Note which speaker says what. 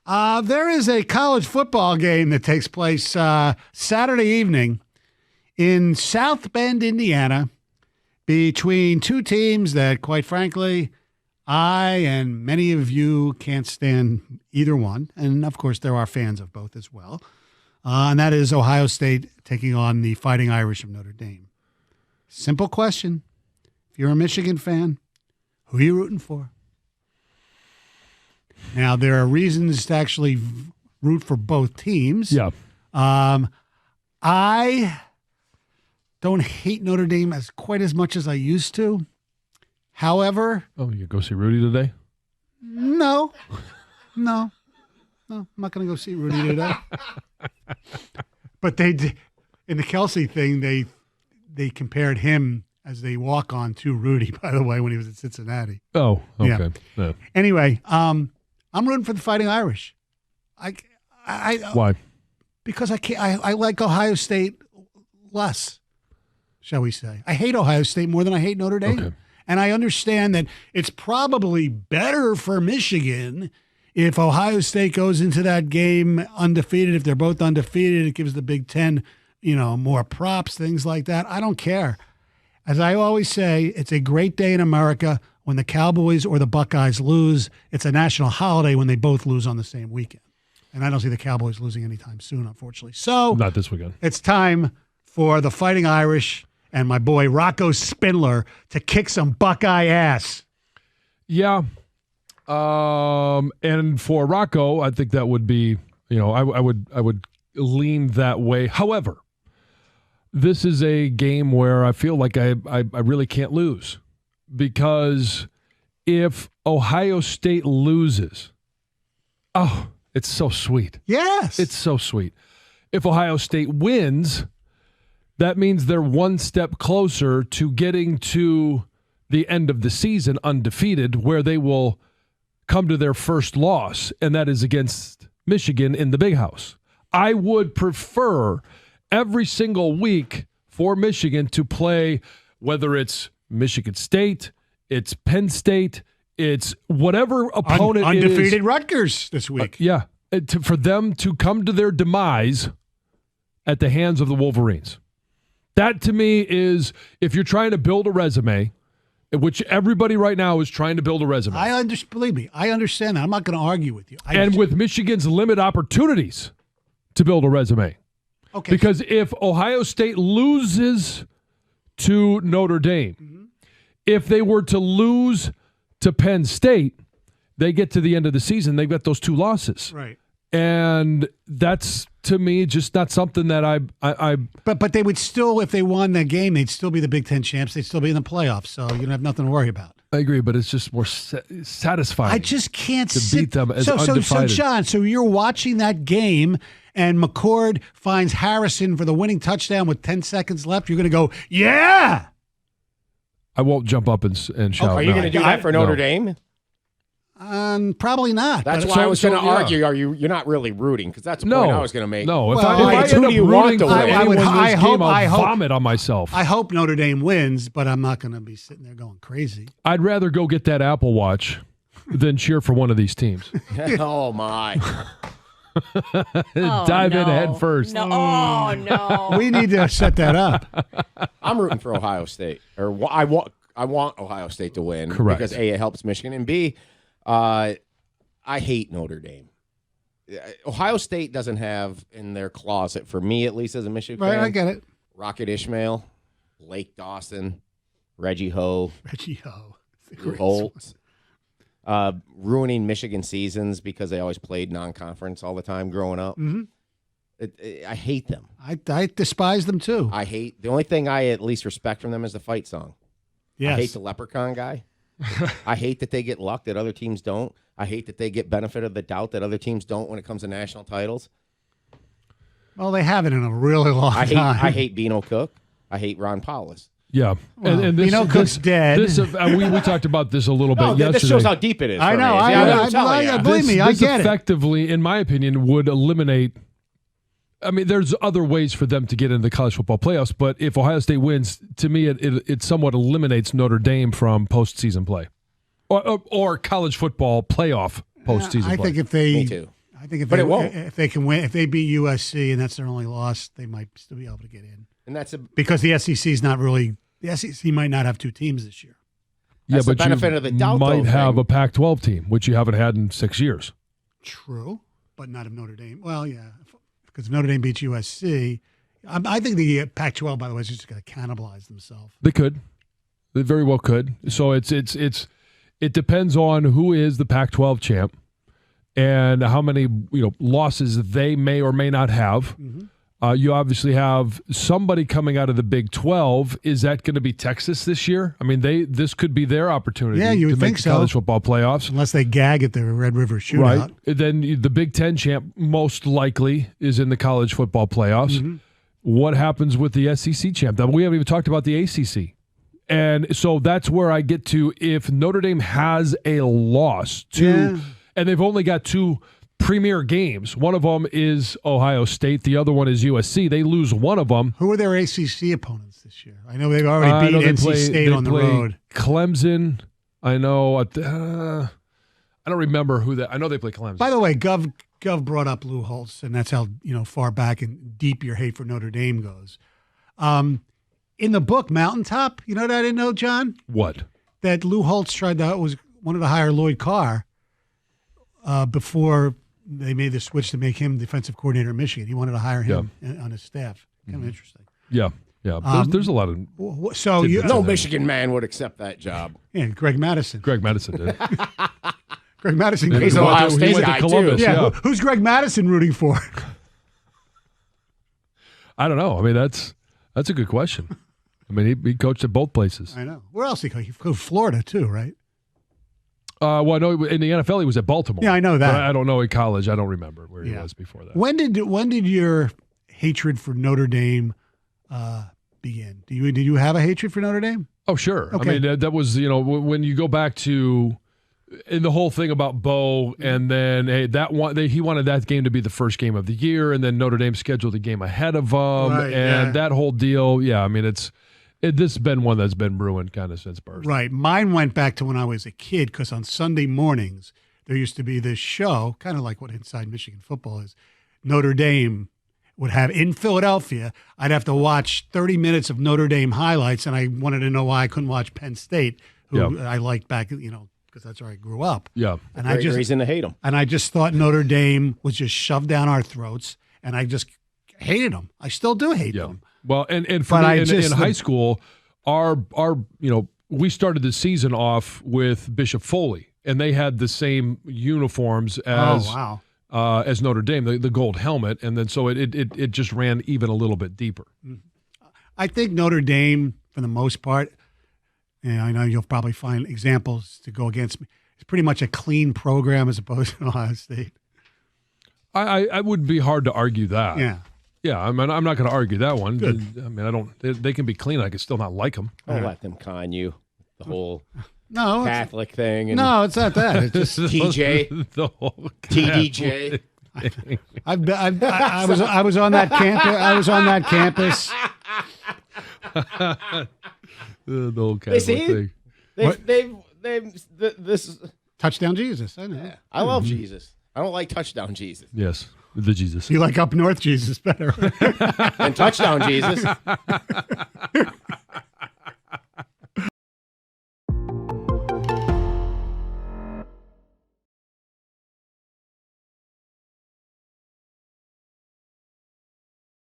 Speaker 1: There is a college football game that takes place Saturday evening in South Bend, Indiana, between two teams that, quite frankly, I and many of you can't stand either one. And, of course, there are fans of both as well. And that is Ohio State taking on the Fighting Irish of Notre Dame. Simple question. If you're a Michigan fan, who are you rooting for? Now, there are reasons to actually root for both teams.
Speaker 2: Yeah.
Speaker 1: I don't hate Notre Dame quite as much as I used to. However...
Speaker 2: Oh, you go see Rudy today?
Speaker 1: No. I'm not going to go see Rudy today. But they in the Kelsey thing, they compared him as they walk on to Rudy, by the way, when he was at Cincinnati.
Speaker 2: Oh, okay.
Speaker 1: Yeah. Anyway, I'm rooting for the Fighting Irish.
Speaker 2: Why?
Speaker 1: Because I like Ohio State less, shall we say. I hate Ohio State more than I hate Notre Dame.
Speaker 2: Okay.
Speaker 1: And I understand that it's probably better for Michigan if Ohio State goes into that game undefeated. If they're both undefeated, it gives the Big Ten, more props, things like that. I don't care. As I always say, it's a great day in America when the Cowboys or the Buckeyes lose. It's a national holiday when they both lose on the same weekend. And I don't see the Cowboys losing anytime soon, unfortunately. So
Speaker 2: not this weekend.
Speaker 1: It's time for the Fighting Irish and my boy Rocco Spindler to kick some Buckeye ass.
Speaker 2: Yeah. And for Rocco, I think that would be, I would lean that way. However, this is a game where I feel like I really can't lose, because if Ohio State loses, it's so sweet.
Speaker 1: Yes.
Speaker 2: It's so sweet. If Ohio State wins, that means they're one step closer to getting to the end of the season undefeated, where they will come to their first loss, and that is against Michigan in the Big House. I would prefer every single week for Michigan to play, whether it's Michigan State, it's Penn State, it's whatever opponent it is.
Speaker 1: Undefeated Rutgers this week.
Speaker 2: For them to come to their demise at the hands of the Wolverines. That, to me, is, if you're trying to build a resume, which everybody right now is trying to build a resume.
Speaker 1: Believe me, I understand that. I'm not going to argue with you.
Speaker 2: With Michigan's limited opportunities to build a resume.
Speaker 1: Okay.
Speaker 2: Because if Ohio State loses to Notre Dame, if they were to lose to Penn State, they get to the end of the season, they've got those two losses.
Speaker 1: Right.
Speaker 2: And that's, to me, just not something that I
Speaker 1: But they would still, if they won the game, they'd still be the Big Ten champs. They'd still be in the playoffs, so you don't have nothing to worry about.
Speaker 2: I agree, but it's just more satisfying.
Speaker 1: I just can't
Speaker 2: beat them as undivided.
Speaker 1: So, John, you're watching that game, and McCord finds Harrison for the winning touchdown with 10 seconds left. You're going to go, yeah!
Speaker 2: I won't jump up and shout.
Speaker 3: Are you going to do that for Notre Dame?
Speaker 1: Probably not.
Speaker 3: That's why I was going to argue. You're not really rooting, because that's the point I was going to make.
Speaker 2: No, if
Speaker 1: Well,
Speaker 2: I end up rooting for anyone
Speaker 1: I
Speaker 2: this
Speaker 1: hope-
Speaker 2: game,
Speaker 1: I
Speaker 2: I'll
Speaker 1: hope-
Speaker 2: vomit on myself.
Speaker 1: I hope Notre Dame wins, but I'm not going to be sitting there going crazy.
Speaker 2: I'd rather go get that Apple Watch than cheer for one of these teams.
Speaker 3: Oh, my.
Speaker 2: Dive in head first.
Speaker 4: No. Oh, no.
Speaker 1: We need to set that up.
Speaker 3: I'm rooting for Ohio State. I want Ohio State to win.
Speaker 2: Correct.
Speaker 3: Because A, it helps Michigan, and B, I hate Notre Dame. Ohio State doesn't have in their closet, for me at least as a Michigan fan,
Speaker 1: I get it.
Speaker 3: Rocket Ishmael, Lake Dawson, Reggie Ho,
Speaker 1: Great
Speaker 3: Holtz, ruining Michigan seasons because they always played non-conference all the time growing up.
Speaker 1: Mm-hmm.
Speaker 3: I hate them.
Speaker 1: I despise them too.
Speaker 3: The only thing I at least respect from them is the fight song.
Speaker 1: Yes.
Speaker 3: I hate the leprechaun guy. I hate that they get luck that other teams don't. I hate that they get benefit of the doubt that other teams don't when it comes to national titles.
Speaker 1: Well, they haven't in a really long time.
Speaker 3: I hate Beano Cook. I hate Ron Powless.
Speaker 2: Yeah.
Speaker 1: Well,
Speaker 2: and this,
Speaker 1: Beano Cook's dead.
Speaker 2: We talked about this a little bit yesterday.
Speaker 3: This shows how deep it is.
Speaker 1: I know. Believe me, I get
Speaker 2: this effectively, in my opinion, would eliminate. I mean, there's other ways for them to get into the college football playoffs, but if Ohio State wins, to me, it somewhat eliminates Notre Dame from postseason play, or college football playoff postseason play.
Speaker 1: I think if they,
Speaker 3: Me too.
Speaker 1: I think
Speaker 3: But it won't.
Speaker 1: if they can win, if they beat USC and that's their only loss, they might still be able to get in.
Speaker 3: And that's
Speaker 1: because the SEC is not really. The SEC might not have two teams this year.
Speaker 3: That's
Speaker 2: yeah,
Speaker 3: the
Speaker 2: but
Speaker 3: benefit
Speaker 2: you
Speaker 3: of the doubt,
Speaker 2: might
Speaker 3: though,
Speaker 2: have
Speaker 3: thing.
Speaker 2: a Pac-12 team, which you haven't had in 6 years.
Speaker 1: True, but not of Notre Dame. Well, yeah, because if Notre Dame beats USC, I think the Pac-12, by the way, is just going to cannibalize themselves.
Speaker 2: They could. They very well could. So it depends on who is the Pac-12 champ and how many losses they may or may not have.
Speaker 1: Mm-hmm.
Speaker 2: You obviously have somebody coming out of the Big 12. Is that going to be Texas this year? I mean, this could be their opportunity
Speaker 1: you
Speaker 2: to
Speaker 1: would
Speaker 2: make
Speaker 1: think
Speaker 2: the
Speaker 1: so.
Speaker 2: college football playoffs.
Speaker 1: Unless they gag at the Red River Shootout.
Speaker 2: Right. Then the Big 10 champ most likely is in the college football playoffs.
Speaker 1: Mm-hmm.
Speaker 2: What happens with the SEC champ? We haven't even talked about the ACC. And so that's where I get to if Notre Dame has a loss and they've only got two premier games. One of them is Ohio State. The other one is USC. They lose one of them.
Speaker 1: Who are their ACC opponents this year? I know they've already beat NC State on the road.
Speaker 2: Clemson. I know. I don't remember who that. I know they play Clemson.
Speaker 1: By the way, Gov brought up Lou Holtz, and that's how far back and deep your hate for Notre Dame goes. In the book Mountaintop, you know what I didn't know, John?
Speaker 2: What?
Speaker 1: That Lou Holtz wanted to hire Lloyd Carr before they made the switch to make him defensive coordinator at Michigan. He wanted to hire him on his staff. Kind of interesting.
Speaker 2: Yeah. There's a lot of.
Speaker 1: So
Speaker 3: no Michigan man would accept that job.
Speaker 1: Yeah, Greg Madison.
Speaker 2: Greg Madison did.
Speaker 1: Greg Madison.
Speaker 3: He's an Ohio State
Speaker 2: went to
Speaker 3: guy
Speaker 2: Columbus,
Speaker 3: too.
Speaker 1: Yeah. Who's Greg Madison rooting for?
Speaker 2: I don't know. I mean, that's a good question. I mean, he coached at both places.
Speaker 1: I know. Where else he coached? He coached Florida too, right?
Speaker 2: Well, I know in the NFL he was at Baltimore.
Speaker 1: Yeah, I know that.
Speaker 2: But I don't know in college. I don't remember where he was before that.
Speaker 1: When did your hatred for Notre Dame begin? Did you have a hatred for Notre Dame?
Speaker 2: Oh, sure.
Speaker 1: Okay.
Speaker 2: I mean, that was when you go back to in the whole thing about Bo, and then he wanted that game to be the first game of the year, and then Notre Dame scheduled a game ahead of them, and that whole deal. Yeah, I mean, this has been one that's been brewing kind of since birth.
Speaker 1: Right. Mine went back to when I was a kid because on Sunday mornings there used to be this show, kind of like what Inside Michigan Football is. Notre Dame would have in Philadelphia. I'd have to watch 30 minutes of Notre Dame highlights, and I wanted to know why I couldn't watch Penn State, who I liked back, because that's where I grew up.
Speaker 2: Yeah.
Speaker 3: And great reason to hate them.
Speaker 1: And I just thought Notre Dame was just shoved down our throats, and I just hated them. I still do hate them.
Speaker 2: Well, and for me, in high school, our we started the season off with Bishop Foley, and they had the same uniforms as as Notre Dame, the gold helmet, and then so it just ran even a little bit deeper.
Speaker 1: I think Notre Dame, for the most part, and I know you'll probably find examples to go against me, it's pretty much a clean program as opposed to Ohio State.
Speaker 2: I would be hard to argue that.
Speaker 1: Yeah.
Speaker 2: Yeah, I mean, I'm not going to argue that one.
Speaker 1: Good.
Speaker 2: I mean, they can be clean. I can still not like them.
Speaker 3: Don't let them con you. The whole
Speaker 1: No,
Speaker 3: Catholic thing. And
Speaker 1: no, it's not that. It's just
Speaker 3: TJ,
Speaker 2: the whole
Speaker 3: TDJ.
Speaker 1: I was on that campus. I was on that campus.
Speaker 2: the whole Catholic thing.
Speaker 3: This is
Speaker 1: Touchdown Jesus. I know.
Speaker 3: Yeah, I love Jesus. I don't like touchdown Jesus.
Speaker 2: Yes, the Jesus.
Speaker 1: You like up north Jesus better.
Speaker 3: And touchdown Jesus.